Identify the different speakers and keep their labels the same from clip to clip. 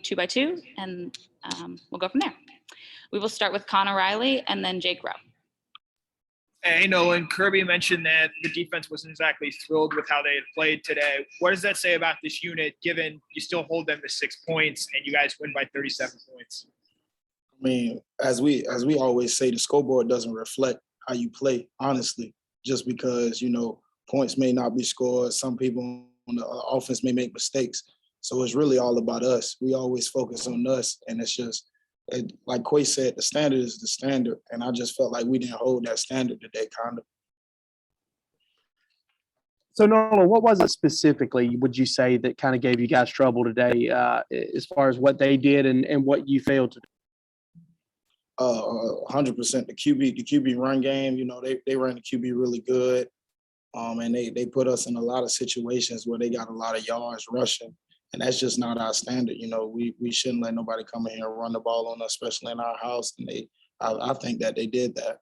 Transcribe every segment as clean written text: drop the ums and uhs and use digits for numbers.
Speaker 1: 2 by 2, and we'll go from there. We will start with Connor Riley and then Jake Rowe.
Speaker 2: Hey, Nolan, Kirby mentioned that the defense wasn't exactly thrilled with how they had played today. What does that say about this unit, given you still hold them to 6 points and you guys win by 37 points?
Speaker 3: I mean, as we always say, the scoreboard doesn't reflect how you play, honestly, just because, points may not be scored. Some people on the offense may make mistakes. So it's really all about us. We always focus on us, and it's just, like Quay said, the standard is the standard, and I just felt like we didn't hold that standard today, kind of.
Speaker 4: So, Nolan, what was it specifically, would you say, that kind of gave you guys trouble today as far as what they did and what you failed to do?
Speaker 3: 100%. The QB run game, they ran the QB really good. And they put us in a lot of situations where they got a lot of yards rushing. And that's just not our standard. We shouldn't let nobody come in here and run the ball on us, especially in our house. And I think that they did that.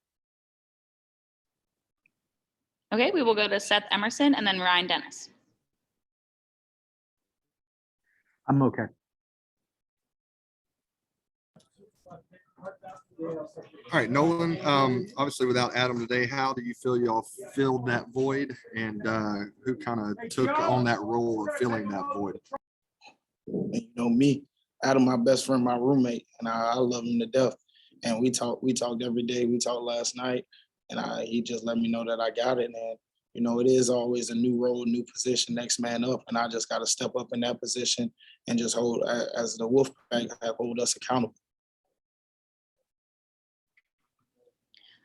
Speaker 1: Okay, we will go to Seth Emerson and then Ryan Dennis.
Speaker 5: I'm okay.
Speaker 6: All right, Nolan, obviously without Adam today, how do you feel y'all filled that void, and who kind of took on that role of filling that void?
Speaker 3: Me, Adam, my best friend, my roommate, and I love him to death. And we talked every day. We talked last night, and he just let me know that I got it. And, it is always a new role, new position, next man up. And I just got to step up in that position and just hold, as the Wolfpack, hold us accountable.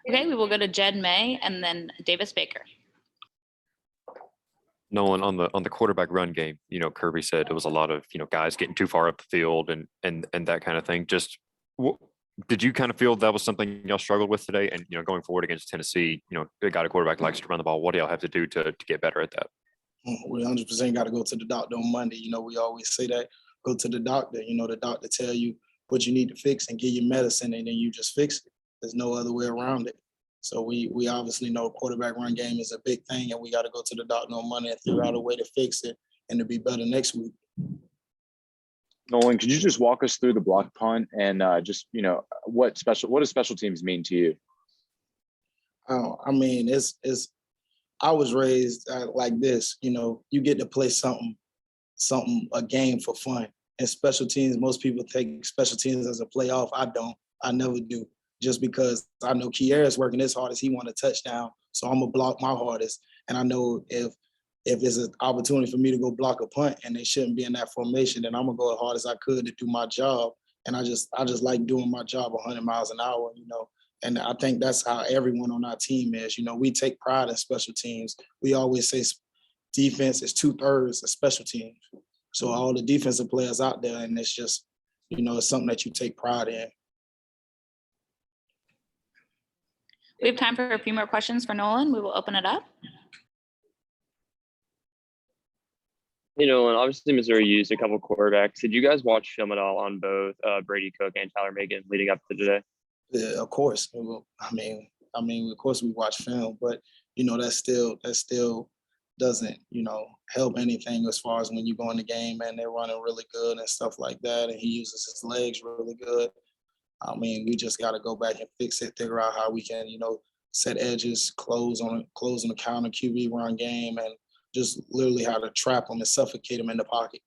Speaker 1: Okay, we will go to Jed May and then Davis Baker.
Speaker 7: Nolan, on the quarterback run game, Kirby said it was a lot of, guys getting too far up the field and that kind of thing. Just did you kind of feel that was something y'all struggled with today? And, going forward against Tennessee, they got a quarterback likes to run the ball. What do y'all have to do to get better at that?
Speaker 3: We 100% got to go to the doctor on Monday. We always say that, go to the doctor. The doctor tell you what you need to fix and give you medicine, and then you just fix it. There's no other way around it. So we obviously know quarterback run game is a big thing, and we got to go to the doctor on Monday and figure out a way to fix it and to be better next week.
Speaker 8: Nolan, could you just walk us through the block punt and what does special teams mean to you?
Speaker 3: I mean, it's I was raised like this. You get to play a game for fun. And special teams, most people take special teams as a playoff. I don't. I never do. Just because I know Kiera's working his hardest, he want a touchdown, so I'm gonna block my hardest. And I know if it's an opportunity for me to go block a punt and they shouldn't be in that formation, then I'm gonna go as hard as I could to do my job. And I just like doing my job 100 miles an hour, And I think that's how everyone on our team is. We take pride in special teams. We always say defense is 2/3 of special teams. So all the defensive players out there, and it's just, it's something that you take pride in.
Speaker 1: We have time for a few more questions for Nolan. We will open it up.
Speaker 9: And obviously Missouri used a couple quarterbacks. Did you guys watch film at all on both Brady Cook and Tyler Megan leading up to today?
Speaker 3: Yeah, of course. I mean, of course we watch film, but that still doesn't help anything as far as when you go in the game and they're running really good and stuff like that, and he uses his legs really good. I mean, we just got to go back and fix it, figure out how we can, set edges, close on the counter QB run game, and just literally how to trap them and suffocate them in the pocket.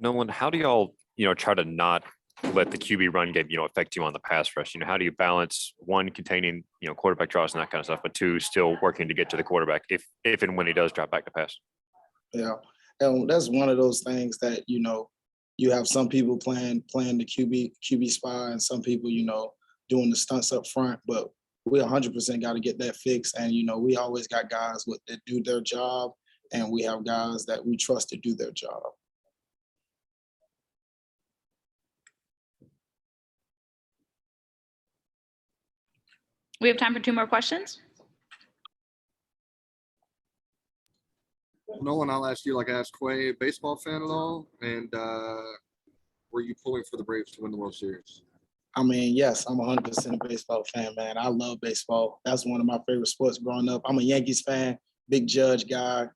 Speaker 7: Nolan, how do y'all, try to not let the QB run game, affect you on the pass rush? How do you balance, one, containing, quarterback draws and that kind of stuff, but two, still working to get to the quarterback if and when he does drop back to pass?
Speaker 3: Yeah, and that's one of those things that, you have some people playing the QB spy and some people, doing the stunts up front, but we 100% got to get that fixed. And, we always got guys that do their job, and we have guys that we trust to do their job.
Speaker 1: We have time for 2 more questions.
Speaker 6: Nolan, I'll ask you like I asked Quay, baseball fan at all? And were you pulling for the Braves to win the World Series?
Speaker 3: I mean, yes, I'm 100% a baseball fan, man. I love baseball. That's one of my favorite sports growing up. I'm a Yankees fan, big Judge guy.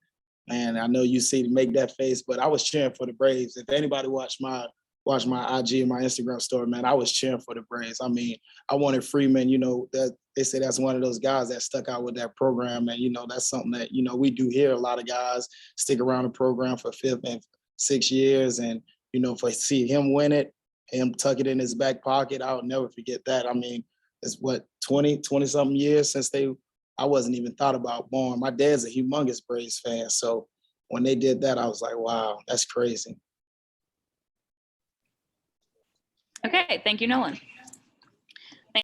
Speaker 3: man, I know you see to make that face, but I was cheering for the Braves. If anybody watched my IG and my Instagram story, man, I was cheering for the Braves. I mean, I wanted Freeman, that they say that's one of those guys that stuck out with that program. And, that's something that, we do hear a lot of guys stick around the program for 5 and 6 years. And, for see him win it, him tuck it in his back pocket, I'll never forget that. I mean, it's 20 something years since I wasn't even thought about born. My dad's a humongous Braves fan. So when they did that, I was like, wow, that's crazy.
Speaker 1: Okay, thank you, Nolan.